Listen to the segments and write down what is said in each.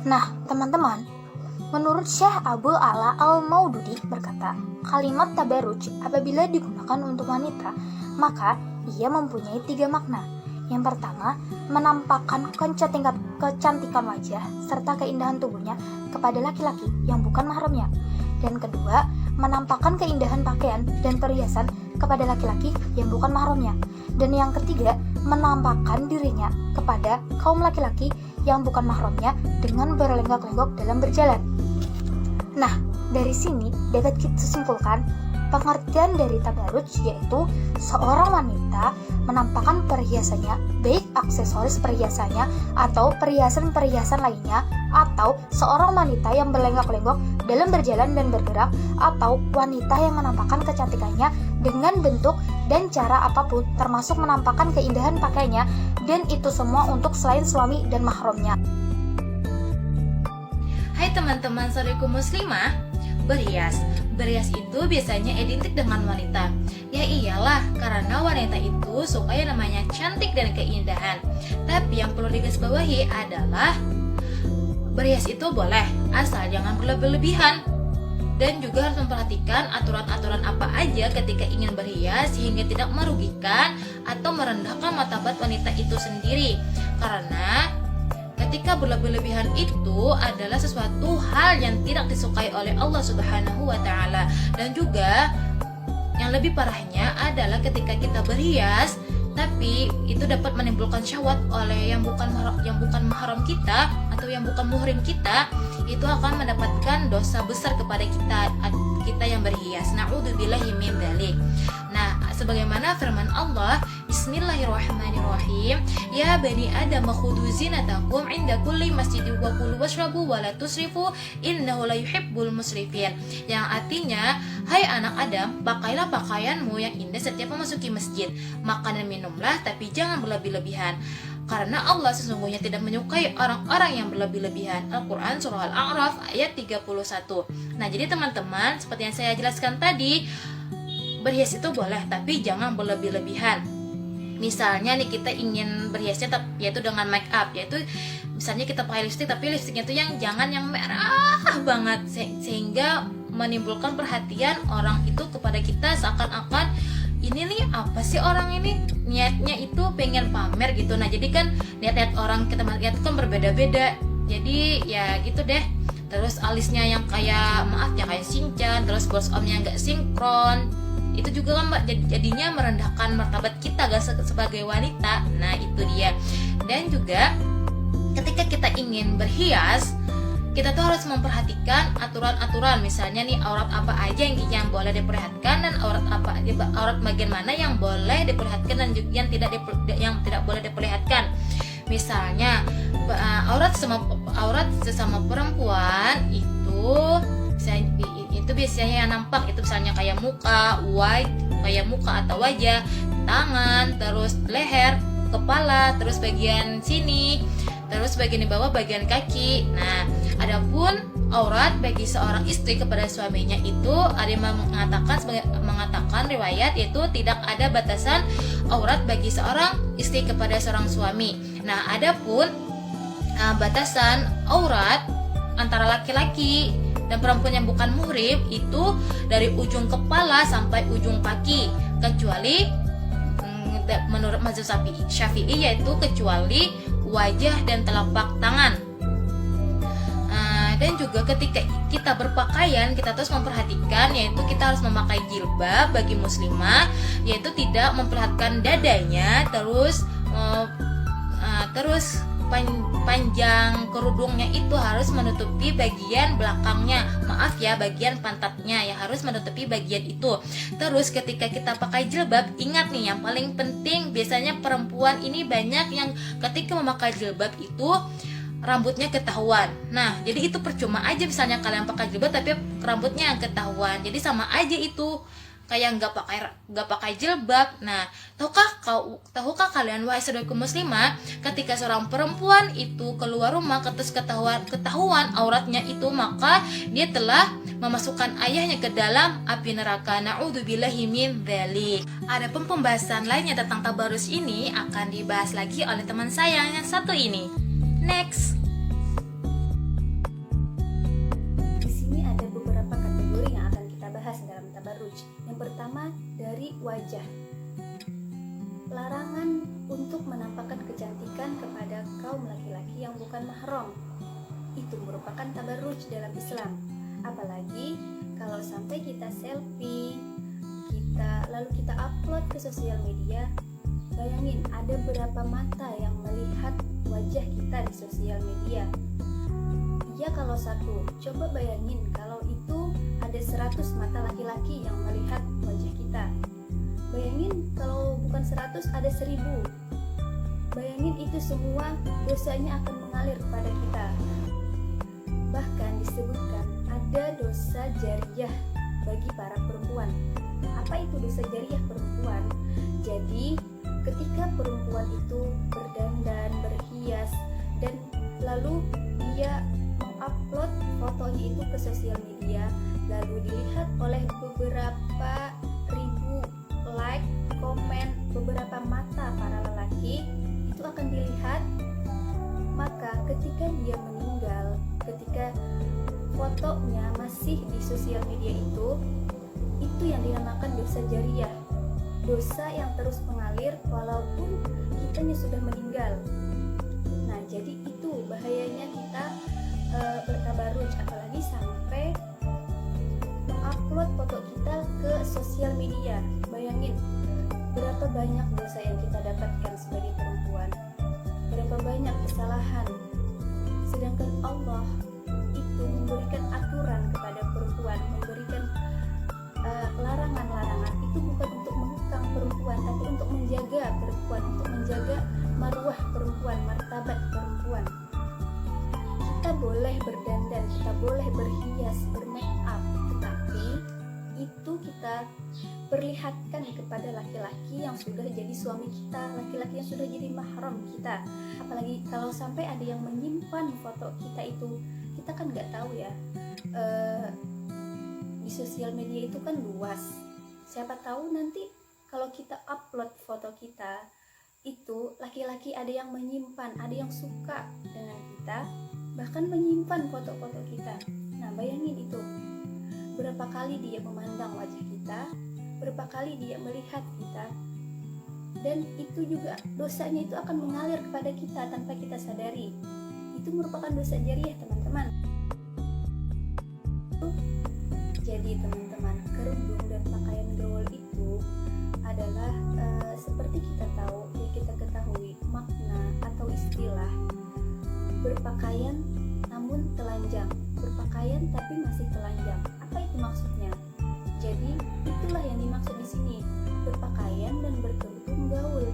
Nah, teman-teman, menurut Syekh Abu Ala Al-Maududi berkata, kalimat tabarruj apabila digunakan untuk wanita, maka ia mempunyai 3 makna. Yang pertama, menampakkan kecantikan wajah serta keindahan tubuhnya kepada laki-laki yang bukan mahramnya. Dan kedua, menampakkan keindahan pakaian dan perhiasan kepada laki-laki yang bukan mahramnya. Dan yang ketiga, menampakkan dirinya kepada kaum laki-laki yang bukan mahramnya dengan berlenggak-lenggok dalam berjalan. Nah, dari sini dapat kita simpulkan pengertian dari tabarruj yaitu seorang wanita menampakkan perhiasannya, baik aksesoris perhiasannya atau perhiasan-perhiasan lainnya, atau seorang wanita yang berlenggak-lenggok dalam berjalan dan bergerak, atau wanita yang menampakkan kecantikannya dengan bentuk dan cara apapun, termasuk menampakkan keindahan pakaiannya, dan itu semua untuk selain suami dan mahramnya. Hai teman-teman saudariku muslimah, berhias itu biasanya identik dengan wanita. Ya iyalah, karena wanita itu suka yang namanya cantik dan keindahan. Tapi yang perlu digarisbawahi adalah berhias itu boleh, asal jangan berlebihan. Dan juga harus memperhatikan aturan-aturan apa aja ketika ingin berhias sehingga tidak merugikan atau merendahkan martabat wanita itu sendiri. Karena ketika berlebihan itu adalah sesuatu hal yang tidak disukai oleh Allah Subhanahu wa taala. Dan juga yang lebih parahnya adalah ketika kita berhias tapi itu dapat menimbulkan syahwat oleh yang bukan mahram kita atau yang bukan muhrim kita, itu akan mendapatkan dosa besar kepada kita yang berhias. Na'udzubillahi min dzalik. Nah, sebagaimana firman Allah, Bismillahirrahmanirrahim, ya bani Adam khudhu zinatakum inda kulli masjidin wa kulu washrabu wa la tusrifu innahu la yuhibbul musrifin. Yang artinya, hai anak Adam, pakailah pakaianmu yang indah setiap memasuki masjid. Makan dan minumlah, tapi jangan berlebih-lebihan. Karena Allah sesungguhnya tidak menyukai orang-orang yang berlebih-lebihan. Al-Quran Surah Al-A'raf ayat 31. Nah, jadi teman-teman, seperti yang saya jelaskan tadi, berhias itu boleh, tapi jangan berlebih-lebihan. Misalnya nih kita ingin berhiasnya yaitu dengan make up, yaitu misalnya kita pakai lipstik, tapi lipstiknya itu jangan yang merah banget sehingga menimbulkan perhatian orang itu kepada kita, seakan-akan ini nih apa sih orang ini niatnya itu pengen pamer gitu. Nah, jadi kan lihat orang kita lihat kan berbeda-beda. Jadi ya gitu deh. Terus alisnya yang kayak kayak Shinchan, terus boss omnya nggak sinkron. Itu juga kan jadinya merendahkan martabat kita sebagai wanita. Nah, itu dia. Dan juga ketika kita ingin berhias, kita tuh harus memperhatikan aturan-aturan. Misalnya nih, aurat apa aja yang boleh diperlihatkan dan aurat bagian mana yang boleh diperlihatkan dan juga yang tidak boleh diperlihatkan. Misalnya aurat sesama perempuan itu biasanya yang nampak itu misalnya kayak muka atau wajah, tangan, terus leher, kepala, terus bagian sini, terus bagian di bawah bagian kaki. Nah, adapun aurat bagi seorang istri kepada suaminya itu ada yang mengatakan riwayat yaitu tidak ada batasan aurat bagi seorang istri kepada seorang suami. Nah, adapun batasan aurat antara laki-laki dan perempuan yang bukan muhrim itu dari ujung kepala sampai ujung kaki, kecuali menurut mazhab Syafi'i yaitu kecuali wajah dan telapak tangan. Dan juga ketika kita berpakaian, kita terus memperhatikan yaitu kita harus memakai jilbab bagi muslimah, yaitu tidak memperlihatkan dadanya, terus panjang kerudungnya itu harus menutupi bagian belakangnya, bagian pantatnya ya harus menutupi bagian itu. Terus ketika kita pakai jilbab, ingat nih yang paling penting, biasanya perempuan ini banyak yang ketika memakai jilbab itu rambutnya ketahuan. Nah, jadi itu percuma aja misalnya kalian pakai jilbab tapi rambutnya yang ketahuan. Jadi sama aja itu kayak nggak pakai jilbab. Nah, tahukah kalian wahai saudaraku muslimah, ketika seorang perempuan itu keluar rumah terus ketahuan auratnya itu, maka dia telah memasukkan ayahnya ke dalam api neraka. Na'udzubillahi min dzalik. Adapun pembahasan lainnya tentang tabarus ini akan dibahas lagi oleh teman saya yang satu ini. Next. wajah. Larangan untuk menampakkan kecantikan kepada kaum laki-laki yang bukan mahram. Itu merupakan tabarruj dalam Islam. Apalagi kalau sampai kita selfie, lalu kita upload ke sosial media. Bayangin ada berapa mata yang melihat wajah kita di sosial media. Iya kalau satu, coba bayangin kalau itu ada 100 mata laki-laki yang melihat wajah kita. Bayangin kalau bukan 100 ada 1000. Bayangin itu semua dosanya akan mengalir kepada kita. Bahkan disebutkan ada dosa jariyah bagi para perempuan. Apa itu dosa jariyah perempuan? Jadi ketika perempuan itu berdandan, berhias, dan lalu dia mengupload fotonya itu ke sosial media, lalu dilihat oleh beberapa ribu like, komen, beberapa mata para lelaki, itu akan dilihat. Maka ketika dia meninggal, ketika fotonya masih di sosial media itu yang dinamakan dosa jariyah, dosa yang terus mengalir walaupun kitanya sudah meninggal. Nah, jadi itu bahayanya kita bertabarruj, apalagi sampai mengupload foto kita ke sosial media. Bayangin berapa banyak dosa yang kita dapatkan sebagai perempuan, berapa banyak kesalahan. Sedangkan Allah itu memberikan aturan kepada perempuan, memberikan larangan-larangan itu bukan untuk mengekang perempuan, tapi untuk menjaga perempuan, untuk menjaga marwah perempuan, martabat perempuan. Kita boleh berdandan, kita boleh berhias, bermake up, tetapi itu kita perlihatkan kepada laki-laki yang sudah jadi suami kita, laki-laki yang sudah jadi mahram kita. Apalagi kalau sampai ada yang menyimpan foto kita itu, kita kan nggak tahu ya. Di sosial media itu kan luas. Siapa tahu nanti kalau kita upload foto kita itu laki-laki ada yang menyimpan, ada yang suka dengan kita, bahkan menyimpan foto-foto kita. Nah, bayangin itu. Berapa kali dia memandang wajah kita, berapa kali dia melihat kita. Dan itu juga dosanya itu akan mengalir kepada kita tanpa kita sadari. Itu merupakan dosa jariyah, teman-teman. Jadi teman-teman, kerudung dan pakaian gaul itu adalah seperti kita tahu, ya kita ketahui makna atau istilah berpakaian namun telanjang, berpakaian tapi masih telanjang. Apa itu maksudnya? Jadi itulah yang dimaksud di sini, berpakaian dan berkerudung gaul.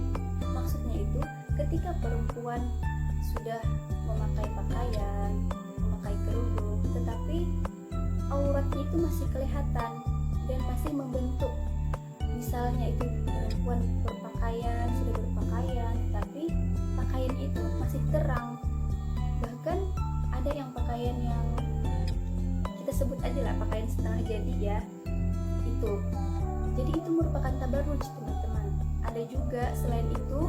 Maksudnya itu ketika perempuan sudah memakai pakaian, memakai kerudung, tetapi auratnya itu masih kelihatan dan masih membentuk. Misalnya itu perempuan berpakaian, sudah berpakaian, tapi pakaian itu masih terang. Bahkan ada yang pakaian yang kita sebut aja lah pakaian setengah jadi ya. Itu. Jadi itu merupakan tabarruj, teman-teman. Ada juga selain itu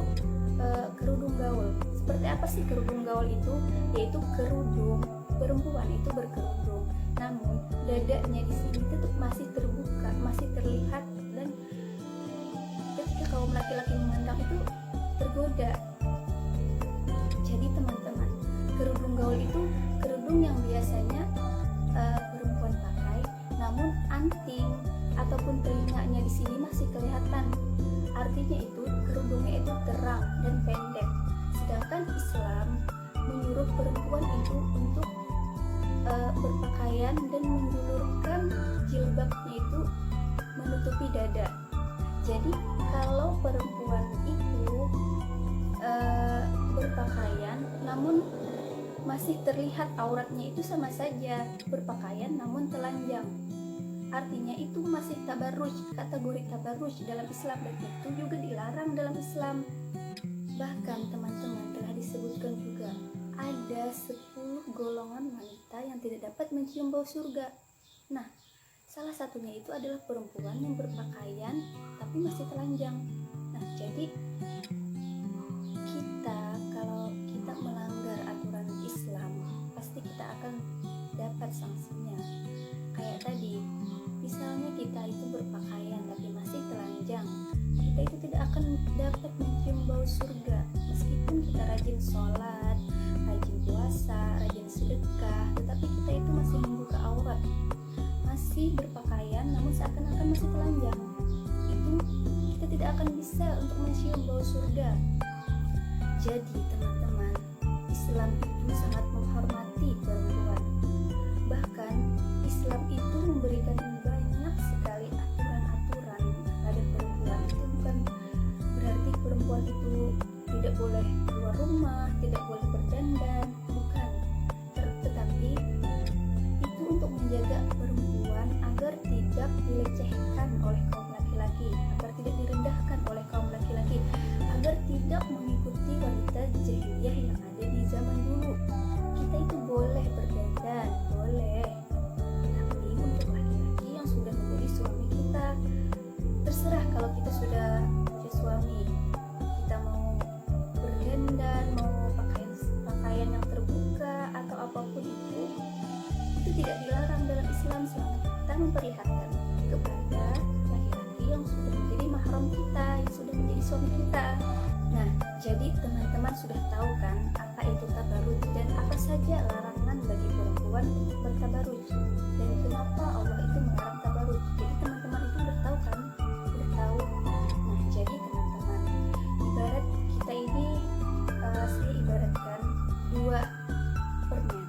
kerudung gaul. Seperti apa sih kerudung gaul itu? Yaitu kerudung perempuan itu berkerudung, namun dadanya di sini tetap masih terbuka, masih terlihat, dan ketika kaum laki-laki memandang itu tergoda. Jadi teman-teman, kerudung gaul itu kerudung yang biasanya perempuan pakai, namun anting ataupun telinganya di sini masih kelihatan. Artinya itu kerudungnya itu terang dan pendek. Sedangkan Islam menyuruh perempuan itu untuk berpakaian dan menjulurkan jilbabnya itu menutupi dada. Jadi kalau perempuan itu berpakaian namun masih terlihat auratnya, itu sama saja berpakaian namun telanjang. Artinya itu masih tabarruj, kategori tabarruj dalam Islam, dan itu juga dilarang dalam Islam. Bahkan teman-teman telah disebutkan juga ada 10 golongan wanita yang tidak dapat mencium bau surga. Nah, salah satunya itu adalah perempuan yang berpakaian tapi masih telanjang. Nah, jadi kalau kita melanggar aturan Islam, pasti kita akan dapat sanksinya. Kayak tadi, misalnya kita itu berpakaian tapi masih telanjang, akan bisa untuk mencium bau surga. Jadi teman-teman, Islam itu sangat menghormati perempuan. Bahkan Islam itu memberikan banyak sekali aturan-aturan pada perempuan. Itu bukan berarti perempuan itu tidak boleh keluar rumah, tidak boleh berdandan, bukan. Tetapi itu untuk menjaga perempuan agar tidak dilecehkan oleh kaum laki-laki, agar tidak direndahkan oleh kaum laki-laki, agar tidak mengikuti wanita jahiliyah yang ada di zaman dulu. Kita itu boleh berdandan, boleh, tapi untuk laki-laki yang sudah menjadi suami kita, terserah kalau kita sudah punya suami, kita mau berdandan, mau pakaian yang terbuka atau apapun itu tidak dilarang dalam Islam selama kita memperlihatkan kepada laki-laki yang sudah menjadi mahram kita, yang sudah menjadi suami kita. Nah, jadi teman-teman sudah tahu kan apa itu tabaruj dan apa saja larangan bagi perempuan untuk bertabaruj dan kenapa Allah itu melarang tabaruj. Jadi teman-teman itu udah tahu kan? Udah tahu. Nah, jadi teman-teman, ibarat kita ini saya ibaratkan dua permen.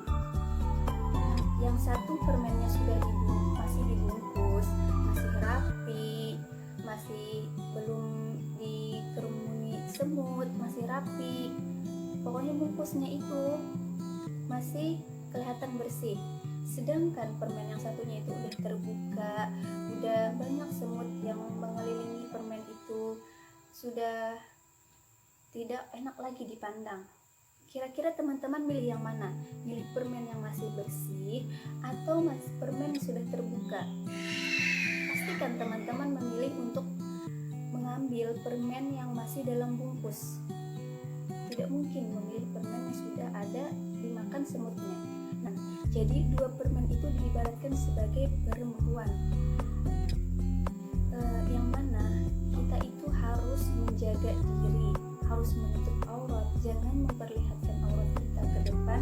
Yang satu permennya sudah masih dibungkus, masih rapi, masih belum dikerumuni semut, masih rapi. Pokoknya bungkusnya itu masih kelihatan bersih. Sedangkan permen yang satunya itu udah terbuka, udah banyak semut yang mengelilingi permen itu, sudah tidak enak lagi dipandang. Kira-kira teman-teman milih yang mana? Milih permen yang masih bersih atau permen yang sudah terbuka? Pastikan teman-teman memilih untuk mengambil permen yang masih dalam bungkus. Tidak mungkin memilih permen yang sudah ada dimakan semutnya. Nah, jadi dua permen itu diibaratkan sebagai perempuan. Yang mana kita itu harus menjaga diri, harus menutup aurat, jangan memperlihatkan aurat kita ke depan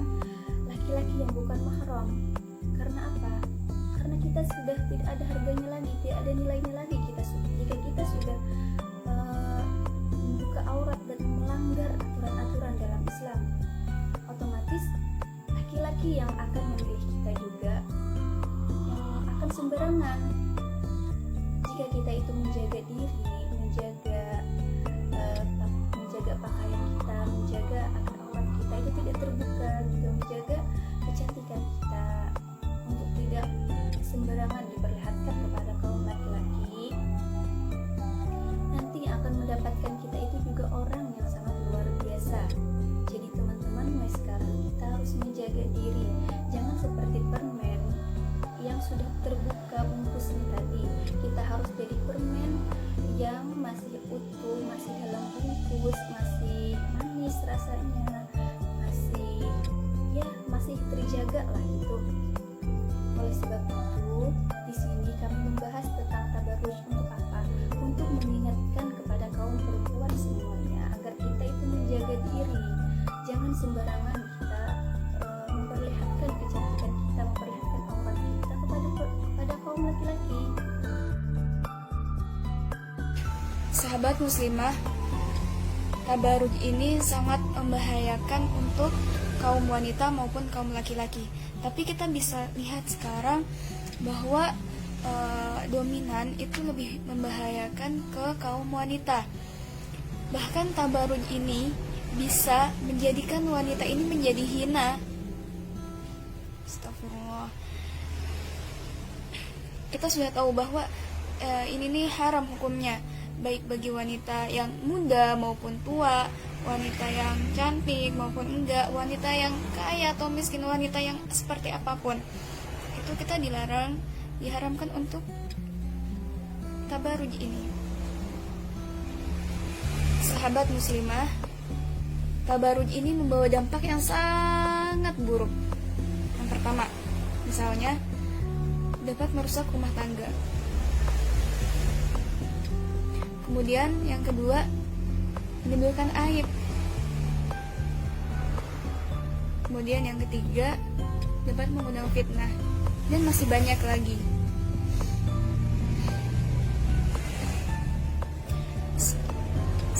laki-laki yang bukan mahram. Karena apa? Karena kita sudah tidak ada harganya lagi, tidak ada nilainya lagi jika kita sudah membuka aurat dan melanggar aturan-aturan dalam Islam. Otomatis laki-laki yang akan memilih kita juga yang akan sembarangan. Jika kita itu menjaga diri, menjaga pakaian kita, menjaga agar aurat kita itu tidak terbuka, juga menjaga kecantikan kita untuk tidak sembarangan diperlihatkan kepada kaum laki-laki, nanti akan mendapatkan kita itu juga orang yang sangat luar biasa. Jadi teman-teman, mulai sekarang kita harus menjaga diri, jangan seperti permen yang sudah terbuka bungkusnya tadi. Kita harus jadi permen yang masih utuh, masih dalam bungkus, masih manis rasanya, masih terjaga lah gitu. Oleh sebab itu, di sini kami membahas tentang tabarruj untuk apa? Untuk mengingatkan kepada kaum perempuan semuanya agar kita itu menjaga diri, jangan sembarangan kita memperlihatkan kecantikan kita, memperlihatkan aurat kita kepada kaum laki-laki. Sahabat muslimah, tabarruj ini sangat membahayakan untuk kaum wanita maupun kaum laki-laki. Tapi kita bisa lihat sekarang bahwa dominan itu lebih membahayakan ke kaum wanita. Bahkan tabarruj ini bisa menjadikan wanita ini menjadi hina. Astagfirullah. Kita sudah tahu bahwa ini nih haram hukumnya, baik bagi wanita yang muda maupun tua, wanita yang cantik maupun enggak, wanita yang kaya atau miskin, wanita yang seperti apapun. Itu kita diharamkan untuk tabarruj ini. Sahabat muslimah, tabarruj ini membawa dampak yang sangat buruk. Yang pertama, misalnya dapat merusak rumah tangga. Kemudian yang kedua, menimbulkan aib. Kemudian yang ketiga, dapat mengundang fitnah. Dan masih banyak lagi.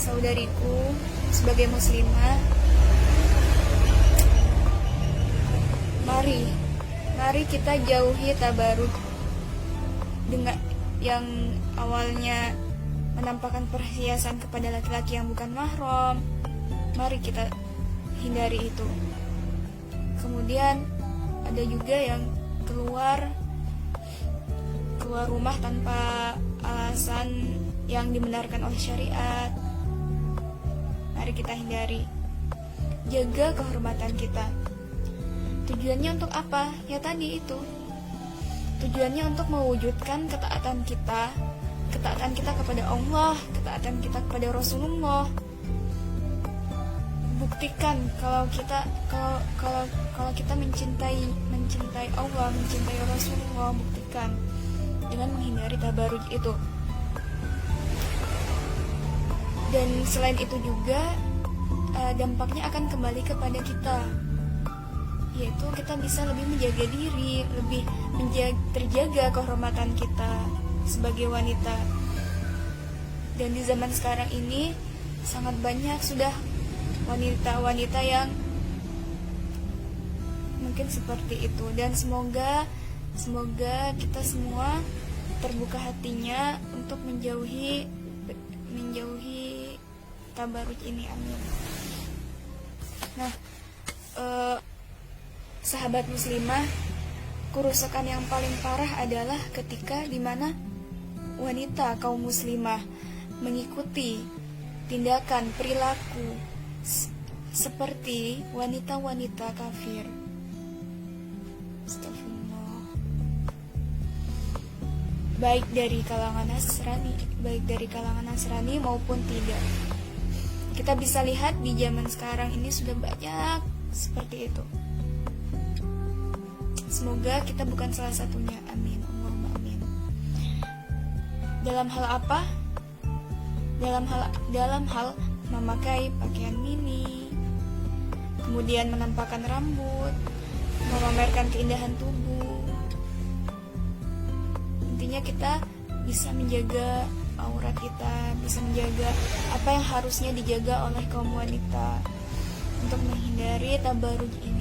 saudariku, sebagai muslimah, mari kita jauhi tabarruj dengan yang awalnya menampakkan perhiasan kepada laki-laki yang bukan mahram. Mari kita hindari itu. Kemudian ada juga yang keluar rumah tanpa alasan yang dibenarkan oleh syariat. Mari kita hindari. Jaga kehormatan kita. Tujuannya untuk apa? Ya tadi itu. Tujuannya untuk mewujudkan ketaatan kita kepada Allah, ketaatan kita kepada Rasulullah. Buktikan kalau kita mencintai Allah, mencintai Rasulullah, buktikan dengan menghindari tabarruj itu. Dan selain itu juga dampaknya akan kembali kepada kita, yaitu kita bisa lebih menjaga diri, lebih terjaga kehormatan kita sebagai wanita. Dan di zaman sekarang ini sangat banyak sudah wanita-wanita yang mungkin seperti itu. Dan semoga kita semua terbuka hatinya untuk menjauhi tabarruj ini, amin. Nah, sahabat muslimah, kerusakan yang paling parah adalah ketika dimana wanita kaum muslimah mengikuti tindakan perilaku seperti wanita-wanita kafir. Astagfirullah. Baik dari kalangan Nasrani maupun tidak. Kita bisa lihat di zaman sekarang ini sudah banyak seperti itu. Semoga kita bukan salah satunya, amin. Allahumma amin. Dalam hal apa? Dalam hal memakai pakaian mini, kemudian menampakkan rambut, memamerkan keindahan tubuh. Intinya kita bisa menjaga aurat kita, bisa menjaga apa yang harusnya dijaga oleh kaum wanita untuk menghindari tabarruj ini.